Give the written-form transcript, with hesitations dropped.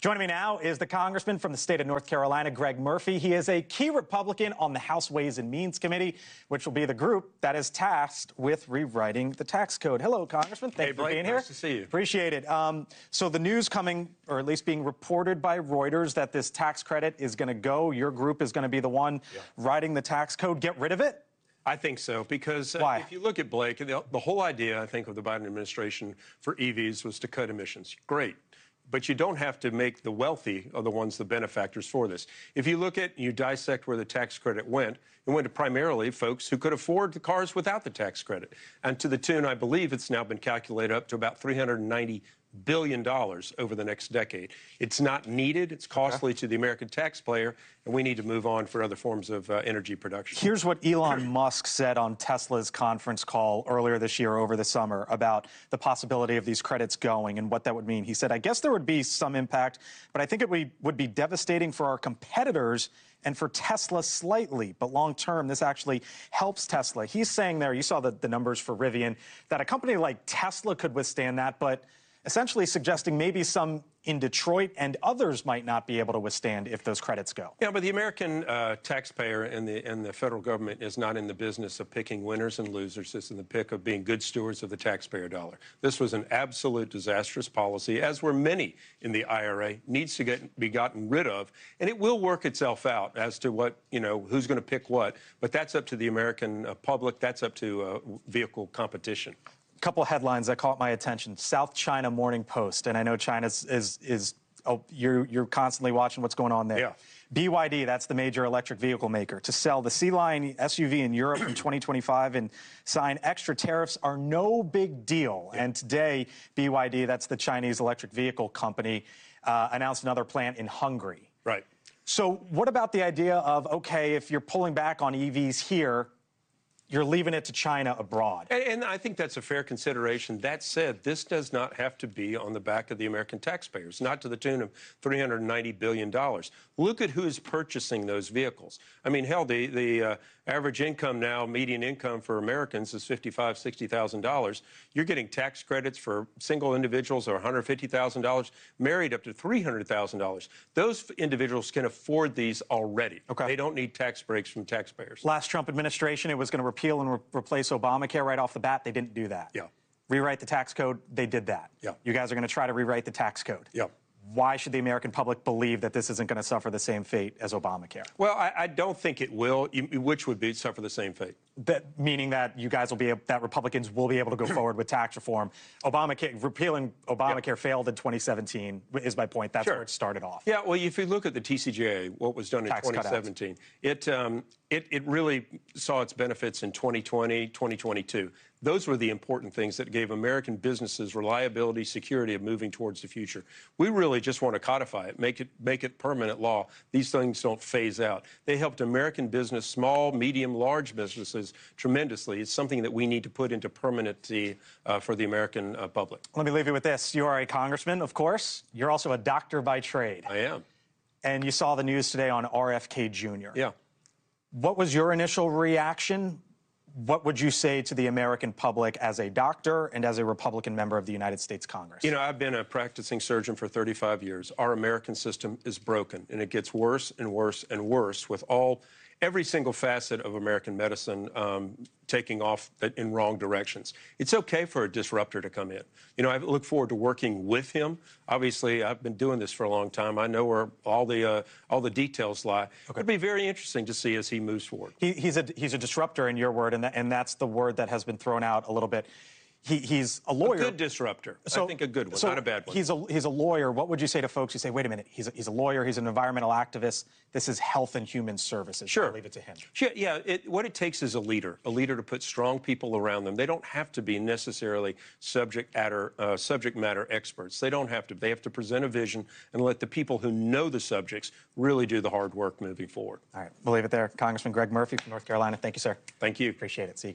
Joining me now is the congressman from the state of North Carolina, Greg Murphy. He is a key Republican on the House Ways and Means Committee, which will be the group that is tasked with rewriting the tax code. Hello, Congressman. Thank you for being here. Nice to see you. Appreciate it. So the news coming, or at least being reported by Reuters, that this tax credit is going to go. Your group is going to be the one writing the tax code. Get rid of it? I think so, because if you look at Blake, the whole idea, I think, of the Biden administration for EVs was to cut emissions. Great. But you don't have to make the wealthy are the ones the benefactors for this. If you look at, you dissect where the tax credit went, it went to primarily folks who could afford the cars without the tax credit. And to the tune, I believe it's now been calculated up to about $390 billion over the next decade. It's not needed. It's costly to the American taxpayer, and we need to move on for other forms of energy production. Here's what Elon Musk said on Tesla's conference call earlier this year over the summer about the possibility of these credits going and what that would mean. He said, I guess there would be some impact, but I think it would be devastating for our competitors and for Tesla slightly, but long term, this actually helps Tesla. He's saying there, you saw the numbers for Rivian, that a company like Tesla could withstand that, but essentially suggesting maybe some in Detroit and others might not be able to withstand if those credits go. Yeah, but the American taxpayer and the federal government is not in the business of picking winners and losers. It's in the pick of being good stewards of the taxpayer dollar. This was an absolute disastrous policy, as were many in the IRA, needs to be gotten rid of, and it will work itself out as to what, who's going to pick what, but that's up to the American public. That's up to vehicle competition. Couple of headlines that caught my attention. South China Morning Post, and I know China you're constantly watching what's going on there. Yeah. BYD, that's the major electric vehicle maker, to sell the C-Line SUV in Europe in 2025 and sign extra tariffs are no big deal. Yeah. And today, BYD, that's the Chinese electric vehicle company, announced another plant in Hungary. Right. So what about the idea of, okay, if you're pulling back on EVs here, you're leaving it to China abroad? And I think that's a fair consideration. That said, this does not have to be on the back of the American taxpayers, not to the tune of $390 billion. Look at who's purchasing those vehicles. I mean, hell, the average income now, median income for Americans is $55,000, $60,000. You're getting tax credits for single individuals or $150,000, married up to $300,000. Those individuals can afford these already. Okay. They don't need tax breaks from taxpayers. Last Trump administration, it was going to repeal and replace Obamacare right off the bat. They didn't do that. Yeah. Rewrite the tax code. They did that. Yeah. You guys are going to try to rewrite the tax code. Yeah. Why should the American public believe that this isn't going to suffer the same fate as Obamacare? Well, I don't think it will, which would suffer the same fate. Meaning that you guys will that Republicans will be able to go forward with tax reform. Repealing Obamacare failed in 2017 is my point. That's where it started off. Yeah, well, if you look at the TCJA, what was done in 2017, it really saw its benefits in 2020, 2022. Those were the important things that gave American businesses reliability, security of moving towards the future. We really just want to codify it, make it permanent law. These things don't phase out. They helped American business, small, medium, large businesses tremendously. It's something that we need to put into permanency for the American public. Let me leave you with this. You are a congressman, of course. You're also a doctor by trade. I am. And you saw the news today on RFK Jr. Yeah. What was your initial reaction? What would you say to the American public as a doctor and as a Republican member of the United States Congress? I've been a practicing surgeon for 35 years. Our American system is broken, and it gets worse and worse and worse with every single facet of American medicine taking off in wrong directions. It's okay for a disruptor to come in. I look forward to working with him. Obviously, I've been doing this for a long time. I know where all the details lie. Okay. It'll be very interesting to see as he moves forward. He's a disruptor, in your word, and that's the word that has been thrown out a little bit. He's a lawyer. A good disruptor. I think a good one, not a bad one. He's a lawyer. What would you say to folks who say, wait a minute, he's a lawyer, he's an environmental activist, this is health and human services. Sure. I'll leave it to him. Sure, yeah, what it takes is a leader to put strong people around them. They don't have to be necessarily subject matter experts. They don't have to. They have to present a vision and let the people who know the subjects really do the hard work moving forward. All right, we'll leave it there. Congressman Greg Murphy from North Carolina. Thank you, sir. Thank you. Appreciate it. See you again.